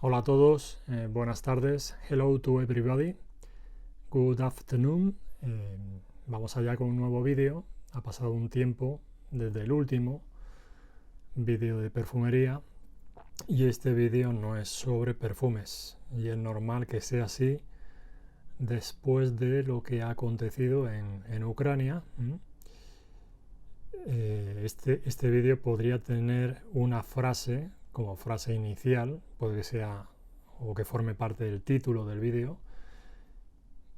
Hola a todos, buenas tardes, hello to everybody, good afternoon. Vamos allá con un nuevo vídeo. Ha pasado un tiempo desde el último vídeo de perfumería y este vídeo no es sobre perfumes y es normal que sea así después de lo que ha acontecido en Ucrania. Este vídeo podría tener una frase como frase inicial, puede que sea o que forme parte del título del vídeo,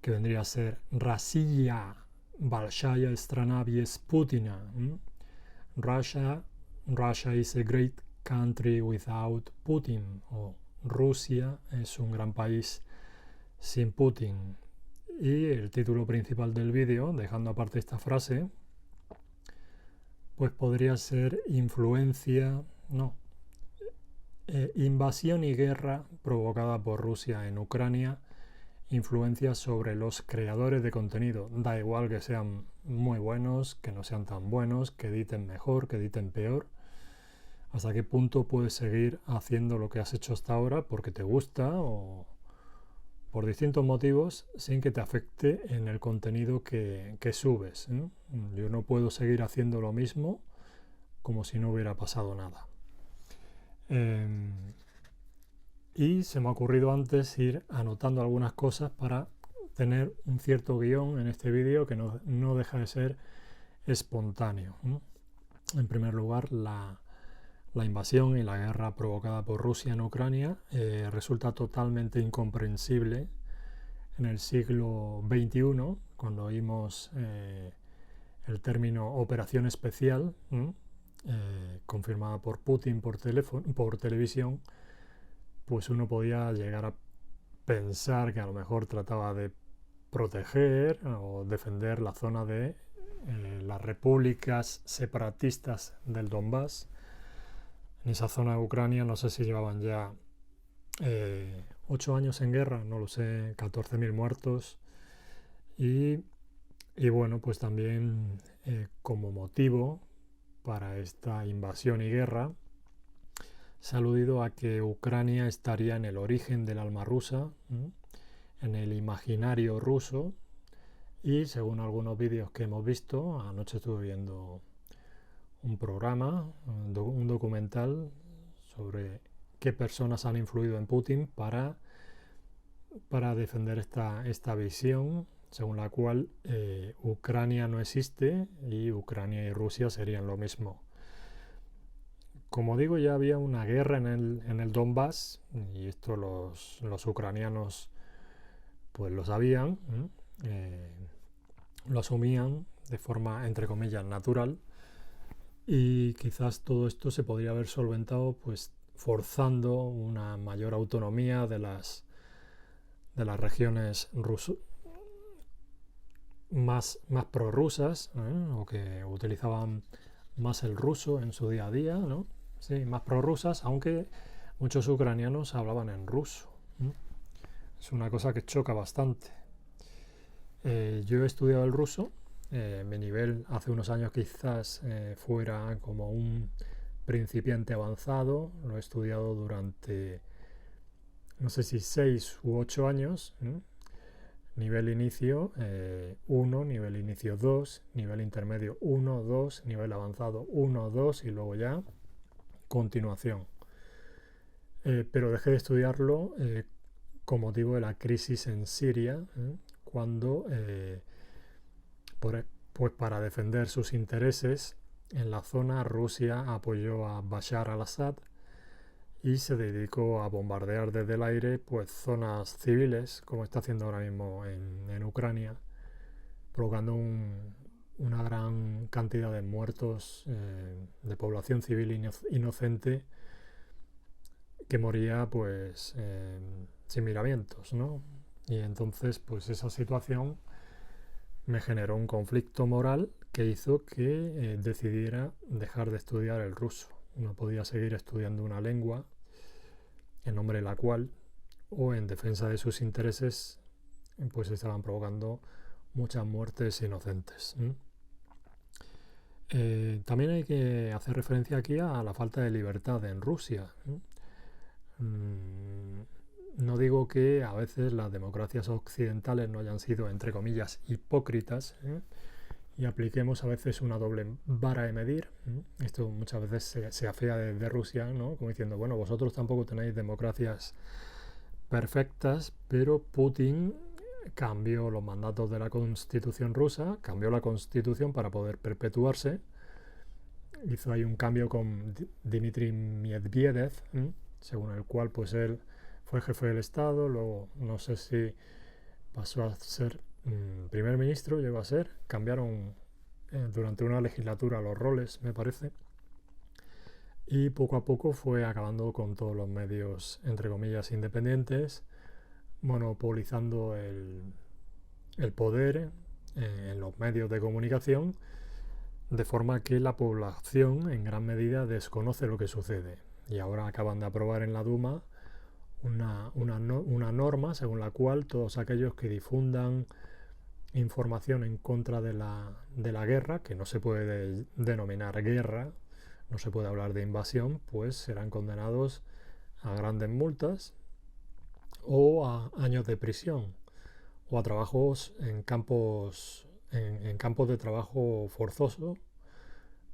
que vendría a ser Россия большая страна без Путина. Russia is a great country without Putin, o Rusia es un gran país sin Putin. Y el título principal del vídeo, dejando aparte esta frase, pues podría ser invasión y guerra provocada por Rusia en Ucrania, influencia sobre los creadores de contenido. Da igual que sean muy buenos, que no sean tan buenos, que editen mejor, que editen peor. ¿Hasta qué punto puedes seguir haciendo lo que has hecho hasta ahora porque te gusta o por distintos motivos sin que te afecte en el contenido que subes? Yo no puedo seguir haciendo lo mismo como si no hubiera pasado nada. Y se me ha ocurrido antes ir anotando algunas cosas para tener un cierto guión en este vídeo que no deja de ser espontáneo. En primer lugar, la invasión y la guerra provocada por Rusia en Ucrania resulta totalmente incomprensible en el siglo XXI, cuando oímos el término operación especial, confirmada por Putin por televisión, pues uno podía llegar a pensar que a lo mejor trataba de proteger o defender la zona de las repúblicas separatistas del Donbass. En esa zona de Ucrania no sé si llevaban ya 8 años en guerra, no lo sé, 14.000 muertos. Y bueno, pues también como motivo para esta invasión y guerra se ha aludido a que Ucrania estaría en el origen del alma rusa, en el imaginario ruso, y según algunos vídeos que hemos visto, anoche estuve viendo un programa, un documental sobre qué personas han influido en Putin para defender esta visión según la cual Ucrania no existe y Ucrania y Rusia serían lo mismo. Como digo, ya había una guerra en el Donbass y esto los ucranianos pues lo sabían, lo asumían de forma entre comillas natural, y quizás todo esto se podría haber solventado pues forzando una mayor autonomía de las regiones más prorrusas, o que utilizaban más el ruso en su día a día, ¿no? Sí, más prorrusas, aunque muchos ucranianos hablaban en ruso. Es una cosa que choca bastante. Yo he estudiado el ruso. Mi nivel hace unos años quizás fuera como un principiante avanzado. Lo he estudiado durante no sé si 6 u 8 años. Nivel inicio 1, nivel inicio 2, nivel intermedio 1, 2, nivel avanzado 1, 2 y luego ya continuación. Pero dejé de estudiarlo con motivo de la crisis en Siria, cuando pues para defender sus intereses en la zona, Rusia apoyó a Bashar al-Assad y se dedicó a bombardear desde el aire pues zonas civiles, como está haciendo ahora mismo en Ucrania, provocando una gran cantidad de muertos de población civil inocente que moría pues sin miramientos, ¿no? Y entonces pues esa situación me generó un conflicto moral que hizo que decidiera dejar de estudiar el ruso. No podía seguir estudiando una lengua en nombre de la cual o en defensa de sus intereses pues estaban provocando muchas muertes inocentes. También hay que hacer referencia aquí a la falta de libertad en Rusia. no digo que a veces las democracias occidentales no hayan sido, entre comillas, hipócritas, y apliquemos a veces una doble vara de medir. Esto muchas veces se afea desde Rusia, ¿no? Como diciendo, bueno, vosotros tampoco tenéis democracias perfectas, pero Putin cambió los mandatos de la Constitución rusa, cambió la Constitución para poder perpetuarse, hizo ahí un cambio con Dmitry Medvedev, según el cual pues él fue jefe del Estado, luego no sé si pasó a ser primer ministro, llegó a ser, cambiaron durante una legislatura los roles, me parece, y poco a poco fue acabando con todos los medios, entre comillas, independientes, monopolizando el poder en los medios de comunicación, de forma que la población en gran medida desconoce lo que sucede. Y ahora acaban de aprobar en la Duma una norma según la cual todos aquellos que difundan información en contra de la guerra, que no se puede denominar guerra, no se puede hablar de invasión, pues serán condenados a grandes multas o a años de prisión o a trabajos en campos de trabajo forzoso,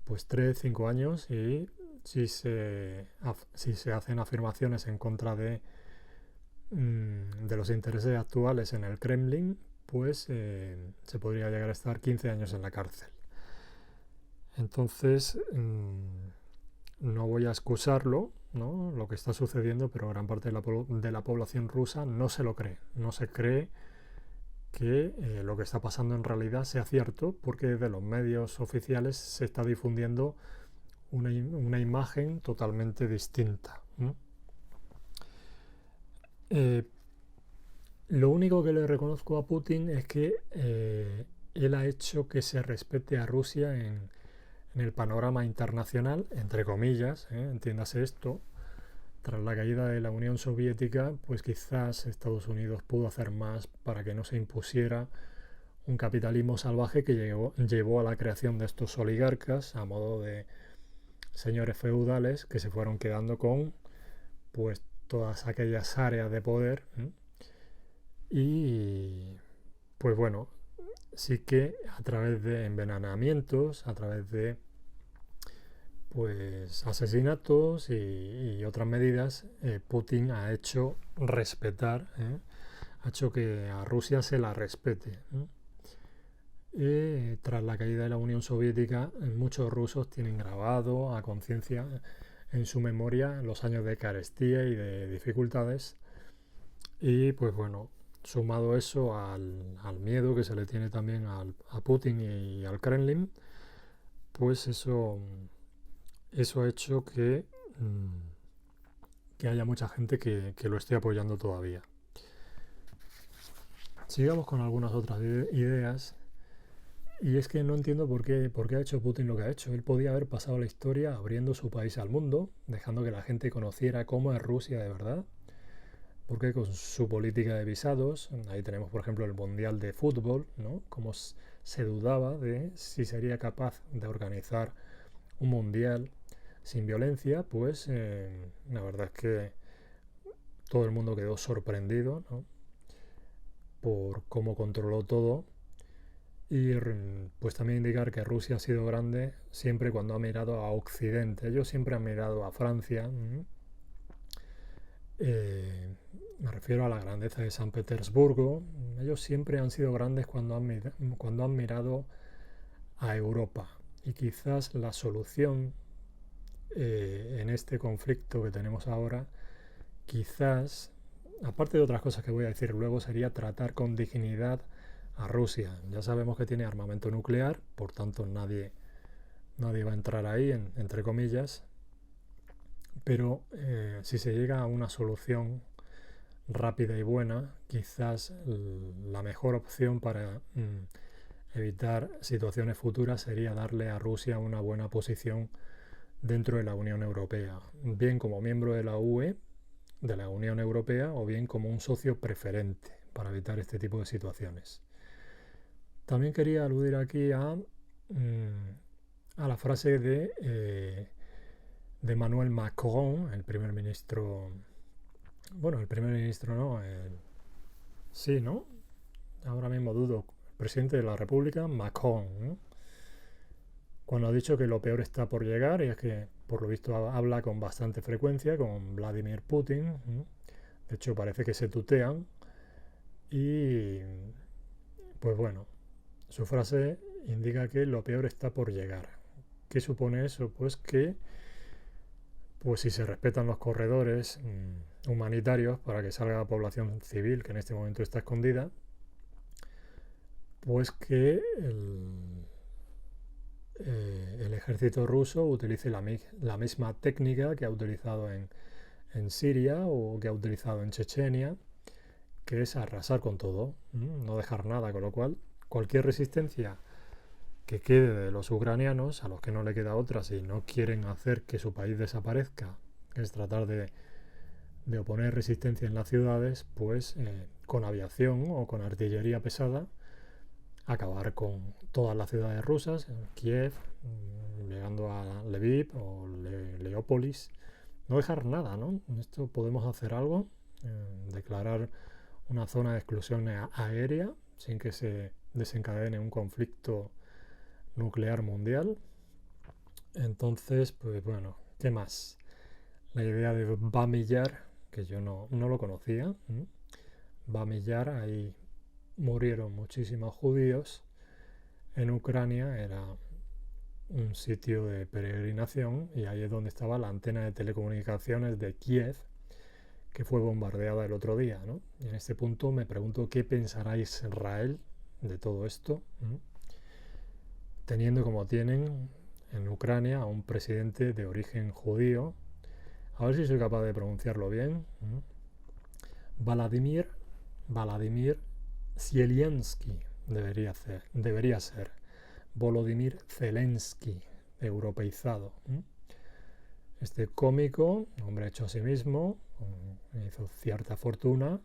pues 3-5 años, y si se hacen afirmaciones en contra de los intereses actuales en el Kremlin, pues se podría llegar a estar 15 años en la cárcel. Entonces, no voy a excusarlo, ¿no?, lo que está sucediendo, pero gran parte de la población rusa no se lo cree, no se cree que lo que está pasando en realidad sea cierto, porque desde los medios oficiales se está difundiendo una imagen totalmente distinta. Lo único que le reconozco a Putin es que él ha hecho que se respete a Rusia en el panorama internacional, entre comillas, entiéndase esto. Tras la caída de la Unión Soviética, pues quizás Estados Unidos pudo hacer más para que no se impusiera un capitalismo salvaje que llevó a la creación de estos oligarcas a modo de señores feudales que se fueron quedando con pues todas aquellas áreas de poder. Y pues bueno, sí que a través de envenenamientos, a través de pues asesinatos y otras medidas, Putin ha hecho respetar, ha hecho que a Rusia se la respete. Tras la caída de la Unión Soviética, muchos rusos tienen grabado a conciencia en su memoria los años de carestía y de dificultades, y pues bueno, sumado eso al miedo que se le tiene también a Putin y al Kremlin, pues eso ha hecho que haya mucha gente que lo esté apoyando todavía. Sigamos con algunas otras ideas. Y es que no entiendo por qué ha hecho Putin lo que ha hecho. Él podía haber pasado la historia abriendo su país al mundo, dejando que la gente conociera cómo es Rusia de verdad. Porque con su política de visados, ahí tenemos por ejemplo el Mundial de Fútbol, ¿no?, cómo se dudaba de si sería capaz de organizar un mundial sin violencia, pues la verdad es que todo el mundo quedó sorprendido, ¿no?, por cómo controló todo. Y pues también indicar que Rusia ha sido grande siempre cuando ha mirado a Occidente. Ellos siempre han mirado a Francia. Me refiero a la grandeza de San Petersburgo. Ellos siempre han sido grandes cuando han mirado a Europa. Y quizás la solución en este conflicto que tenemos ahora, quizás, aparte de otras cosas que voy a decir luego, sería tratar con dignidad a Rusia. Ya sabemos que tiene armamento nuclear, por tanto nadie va a entrar ahí, entre comillas, pero si se llega a una solución rápida y buena, quizás la mejor opción para evitar situaciones futuras sería darle a Rusia una buena posición dentro de la Unión Europea, bien como miembro de la UE, de la Unión Europea, o bien como un socio preferente para evitar este tipo de situaciones. También quería aludir aquí a la frase de Emmanuel Macron, el primer ministro bueno, el primer ministro no, sí, ¿no? Ahora mismo dudo, el presidente de la República, Macron, ¿no? Cuando ha dicho que lo peor está por llegar, y es que por lo visto habla con bastante frecuencia con Vladimir Putin, ¿no? De hecho parece que se tutean y pues bueno, su frase indica que lo peor está por llegar. ¿Qué supone eso? Pues que pues si se respetan los corredores humanitarios para que salga la población civil que en este momento está escondida, pues que el ejército ruso utilice la misma técnica que ha utilizado en Siria o que ha utilizado en Chechenia, que es arrasar con todo, no dejar nada, con lo cual cualquier resistencia que quede de los ucranianos, a los que no le queda otra si no quieren hacer que su país desaparezca, que es tratar de oponer resistencia en las ciudades, pues con aviación o con artillería pesada, acabar con todas las ciudades rusas, Kiev, llegando a Lviv o Leópolis, no dejar nada, ¿no? En esto podemos hacer algo, declarar una zona de exclusión aérea sin que se desencadene un conflicto nuclear mundial. Entonces, pues bueno, ¿qué más? La idea de Bamillar, que yo no lo conocía. Bamillar, ahí murieron muchísimos judíos. En Ucrania era un sitio de peregrinación y ahí es donde estaba la antena de telecomunicaciones de Kiev, que fue bombardeada el otro día, ¿no? Y en este punto me pregunto qué pensará Israel de todo esto, teniendo como tienen en Ucrania a un presidente de origen judío. A ver si soy capaz de pronunciarlo bien. Vladimir Zelensky debería ser. Volodymyr Zelensky, europeizado. Este cómico, hombre hecho a sí mismo, hizo cierta fortuna,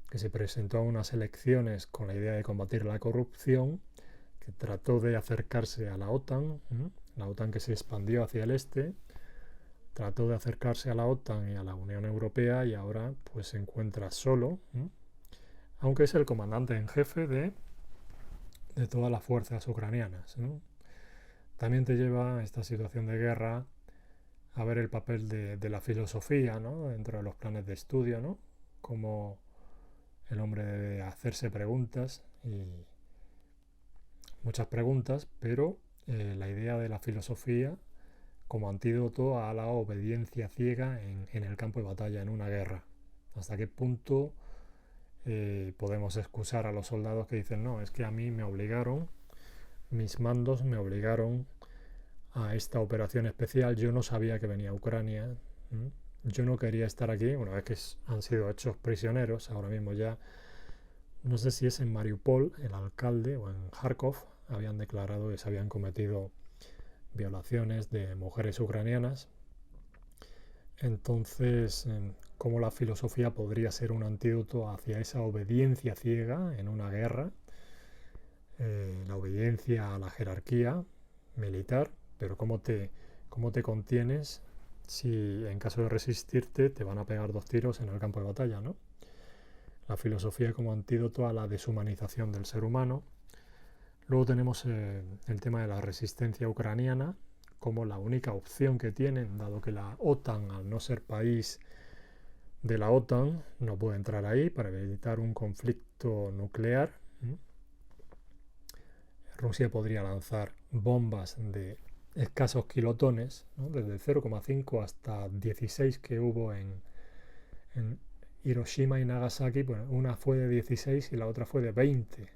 que se presentó a unas elecciones con la idea de combatir la corrupción, que trató de acercarse a la OTAN, la OTAN que se expandió hacia el este, trató de acercarse a la OTAN y a la Unión Europea y ahora pues se encuentra solo, aunque es el comandante en jefe de todas las fuerzas ucranianas, ¿no? También te lleva esta situación de guerra a ver el papel de la filosofía, ¿no? Dentro de los planes de estudio, ¿no? Como el hombre debe hacerse preguntas, y muchas preguntas, pero la idea de la filosofía como antídoto a la obediencia ciega en el campo de batalla, en una guerra. ¿Hasta qué punto podemos excusar a los soldados que dicen, no, es que a mí me obligaron, mis mandos me obligaron a esta operación especial, yo no sabía que venía a Ucrania, yo no quería estar aquí, una vez que han sido hechos prisioneros, ahora mismo ya, no sé si es en Mariupol, el alcalde, o en Kharkov, habían declarado que se habían cometido violaciones de mujeres ucranianas. Entonces, ¿cómo la filosofía podría ser un antídoto hacia esa obediencia ciega en una guerra? La obediencia a la jerarquía militar, pero ¿cómo te contienes si en caso de resistirte te van a pegar 2 tiros en el campo de batalla, ¿no? La filosofía como antídoto a la deshumanización del ser humano. Luego tenemos el tema de la resistencia ucraniana como la única opción que tienen, dado que la OTAN, al no ser país de la OTAN, no puede entrar ahí para evitar un conflicto nuclear. Rusia podría lanzar bombas de escasos kilotones, ¿no? Desde 0,5 hasta 16 que hubo en Hiroshima y Nagasaki. Bueno, una fue de 16 y la otra fue de 20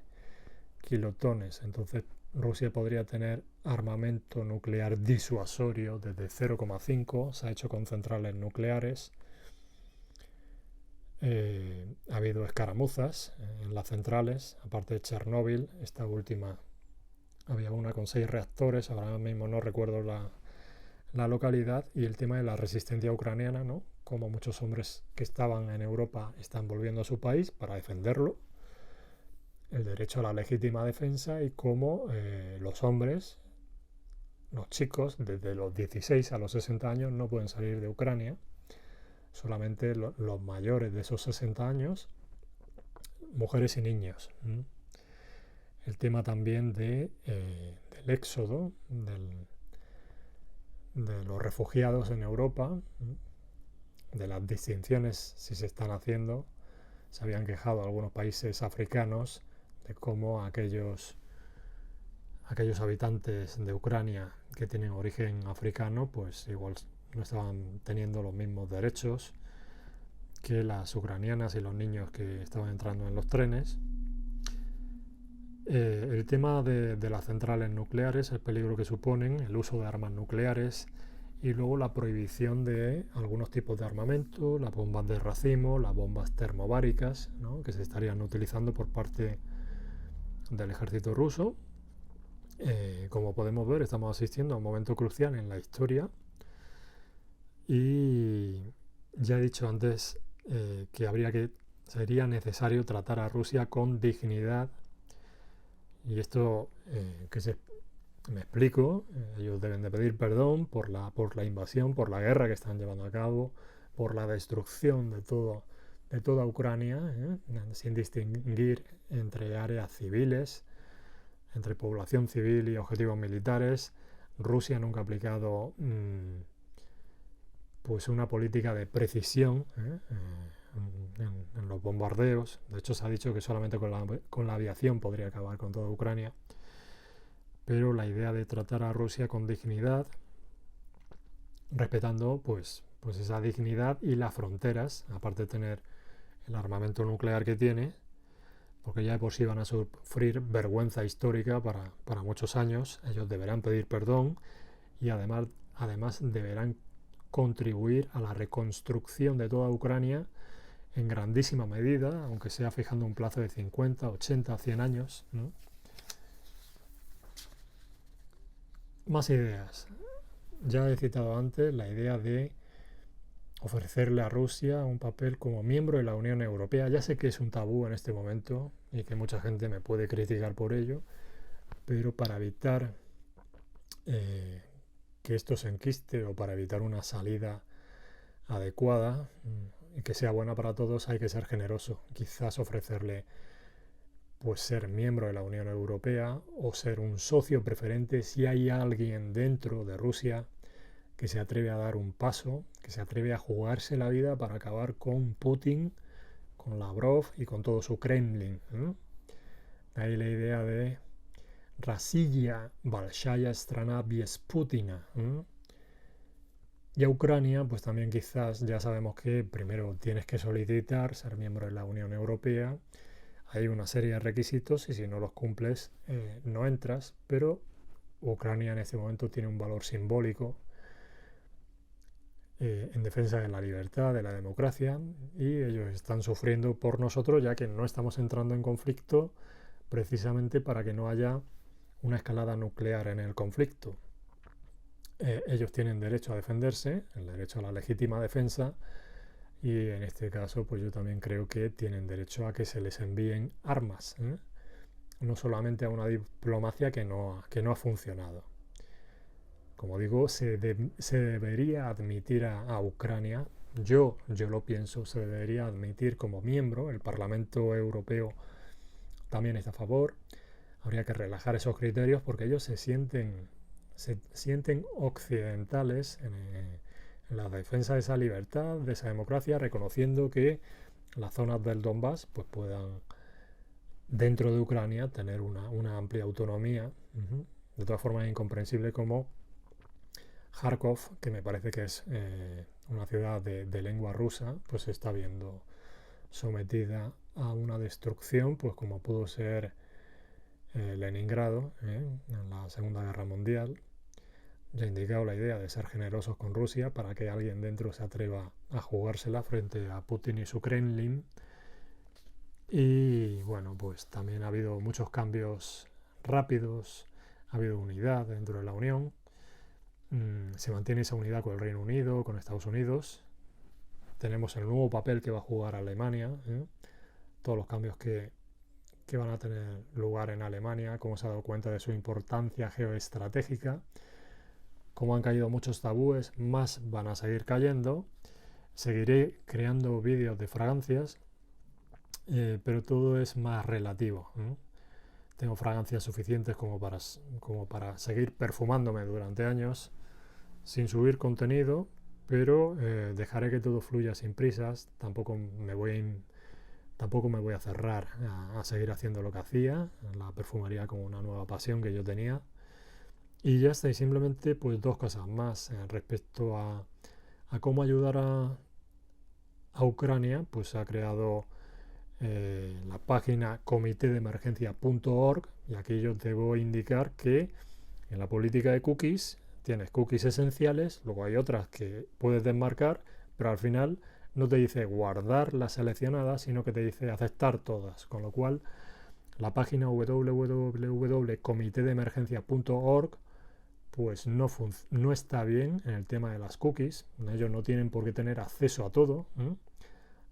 kilotones. Entonces Rusia podría tener armamento nuclear disuasorio desde 0,5. Se ha hecho con centrales nucleares. Ha habido escaramuzas en las centrales, aparte de Chernóbil. Esta última había una con 6 reactores, ahora mismo no recuerdo la localidad. Y el tema de la resistencia ucraniana, ¿no? Como muchos hombres que estaban en Europa están volviendo a su país para defenderlo, el derecho a la legítima defensa, y cómo los hombres, los chicos, desde los 16 a los 60 años no pueden salir de Ucrania solamente los mayores de esos 60 años, mujeres y niños. El tema también del éxodo, de los refugiados en Europa, de las distinciones si se están haciendo. Se habían quejado algunos países africanos de cómo aquellos habitantes de Ucrania que tienen origen africano, pues igual no estaban teniendo los mismos derechos que las ucranianas y los niños que estaban entrando en los trenes. El tema de las centrales nucleares, el peligro que suponen, el uso de armas nucleares y luego la prohibición de algunos tipos de armamento, las bombas de racimo, las bombas termobáricas, ¿no?, que se estarían utilizando por parte del ejército ruso. Como podemos ver, estamos asistiendo a un momento crucial en la historia y ya he dicho antes que sería necesario tratar a Rusia con dignidad, y esto me explico. Ellos deben de pedir perdón por la invasión, por la guerra que están llevando a cabo, por la destrucción de toda Ucrania, sin distinguir entre áreas civiles, entre población civil y objetivos militares. Rusia nunca ha aplicado pues una política de precisión en los bombardeos. De hecho, se ha dicho que solamente con la aviación podría acabar con toda Ucrania. Pero la idea de tratar a Rusia con dignidad, respetando pues esa dignidad y las fronteras, aparte de tener el armamento nuclear que tiene, porque ya de por sí van a sufrir vergüenza histórica para muchos años. Ellos deberán pedir perdón y además deberán contribuir a la reconstrucción de toda Ucrania en grandísima medida, aunque sea fijando un plazo de 50, 80, 100 años, ¿no? Más ideas. Ya he citado antes la idea de ofrecerle a Rusia un papel como miembro de la Unión Europea. Ya sé que es un tabú en este momento y que mucha gente me puede criticar por ello, pero para evitar que esto se enquiste o para evitar una salida adecuada y que sea buena para todos, hay que ser generoso. Quizás ofrecerle pues ser miembro de la Unión Europea o ser un socio preferente si hay alguien dentro de Rusia que se atreve a dar un paso, que se atreve a jugarse la vida para acabar con Putin, con Lavrov y con todo su Kremlin. Ahí la idea de Россия большая страна без Путина. Y a Ucrania, pues también quizás ya sabemos que primero tienes que solicitar ser miembro de la Unión Europea. Hay una serie de requisitos y si no los cumples no entras, pero Ucrania en este momento tiene un valor simbólico en defensa de la libertad, de la democracia, y ellos están sufriendo por nosotros, ya que no estamos entrando en conflicto precisamente para que no haya una escalada nuclear en el conflicto. Ellos tienen derecho a defenderse, el derecho a la legítima defensa, y en este caso pues yo también creo que tienen derecho a que se les envíen armas, no solamente a una diplomacia que no ha funcionado. Como digo, se debería admitir a Ucrania, yo lo pienso, se debería admitir como miembro. El Parlamento Europeo también está a favor. Habría que relajar esos criterios porque ellos se sienten occidentales en la defensa de esa libertad, de esa democracia, reconociendo que las zonas del Donbass pues puedan, dentro de Ucrania, tener una amplia autonomía. De todas formas, es incomprensible como Kharkov, que me parece que es una ciudad de lengua rusa, pues se está viendo sometida a una destrucción, pues como pudo ser Leningrado en la Segunda Guerra Mundial. Ya he indicado la idea de ser generosos con Rusia para que alguien dentro se atreva a jugársela frente a Putin y su Kremlin. Y bueno, pues también ha habido muchos cambios rápidos, ha habido unidad dentro de la Unión. Se mantiene esa unidad con el Reino Unido, con Estados Unidos. Tenemos el nuevo papel que va a jugar Alemania, todos los cambios que van a tener lugar en Alemania, cómo se ha dado cuenta de su importancia geoestratégica, cómo han caído muchos tabúes, más van a seguir cayendo. Seguiré creando vídeos de fragancias, pero todo es más relativo, ¿no? Tengo fragancias suficientes como para seguir perfumándome durante años sin subir contenido, pero dejaré que todo fluya sin prisas. Tampoco me voy a cerrar a seguir haciendo lo que hacía, la perfumería como una nueva pasión que yo tenía. Y ya está, y simplemente pues dos cosas más respecto a cómo ayudar a Ucrania. Pues ha creado la página comitedeemergencia.org, y aquí yo debo indicar que en la política de cookies tienes cookies esenciales, luego hay otras que puedes desmarcar, pero al final no te dice guardar las seleccionadas, sino que te dice aceptar todas, con lo cual la página www.comitedeemergencia.org pues no está bien en el tema de las cookies. Ellos no tienen por qué tener acceso a todo.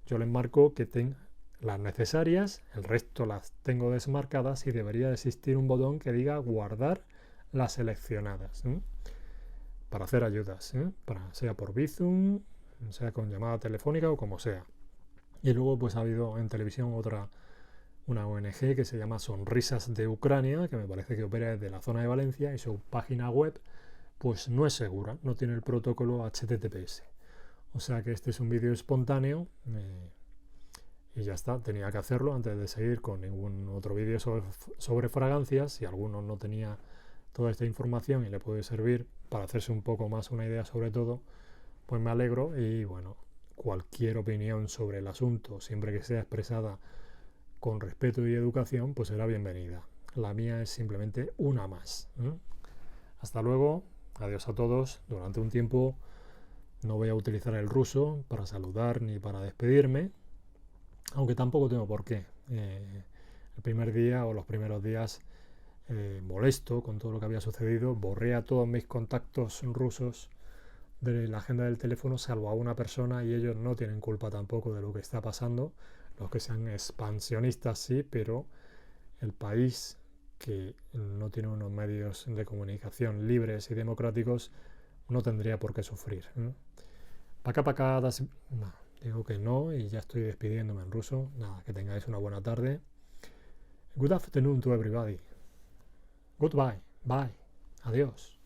Yo les marco que tengan las necesarias, el resto las tengo desmarcadas, y debería existir un botón que diga guardar las seleccionadas, para hacer ayudas, sea por Bizum, sea con llamada telefónica o como sea. Y luego pues ha habido en televisión una ONG que se llama Sonrisas de Ucrania, que me parece que opera desde la zona de Valencia, y su página web pues no es segura, no tiene el protocolo HTTPS. O sea que este es un vídeo espontáneo, y ya está, tenía que hacerlo antes de seguir con ningún otro vídeo sobre fragancias. Si alguno no tenía toda esta información y le puede servir para hacerse un poco más una idea sobre todo, pues me alegro. Y bueno, cualquier opinión sobre el asunto, siempre que sea expresada con respeto y educación, pues será bienvenida. La mía es simplemente una más. Hasta luego, adiós a todos. Durante un tiempo no voy a utilizar el ruso para saludar ni para despedirme, aunque tampoco tengo por qué. El primer día o los primeros días, molesto con todo lo que había sucedido, borré a todos mis contactos rusos de la agenda del teléfono, salvo a una persona, y ellos no tienen culpa tampoco de lo que está pasando. Los que sean expansionistas sí, pero el país que no tiene unos medios de comunicación libres y democráticos no tendría por qué sufrir. Пока-пока. No, digo que no, y ya estoy despidiéndome en ruso. Nada, que tengáis una buena tarde. Good afternoon to everybody. Goodbye. Bye. Adiós.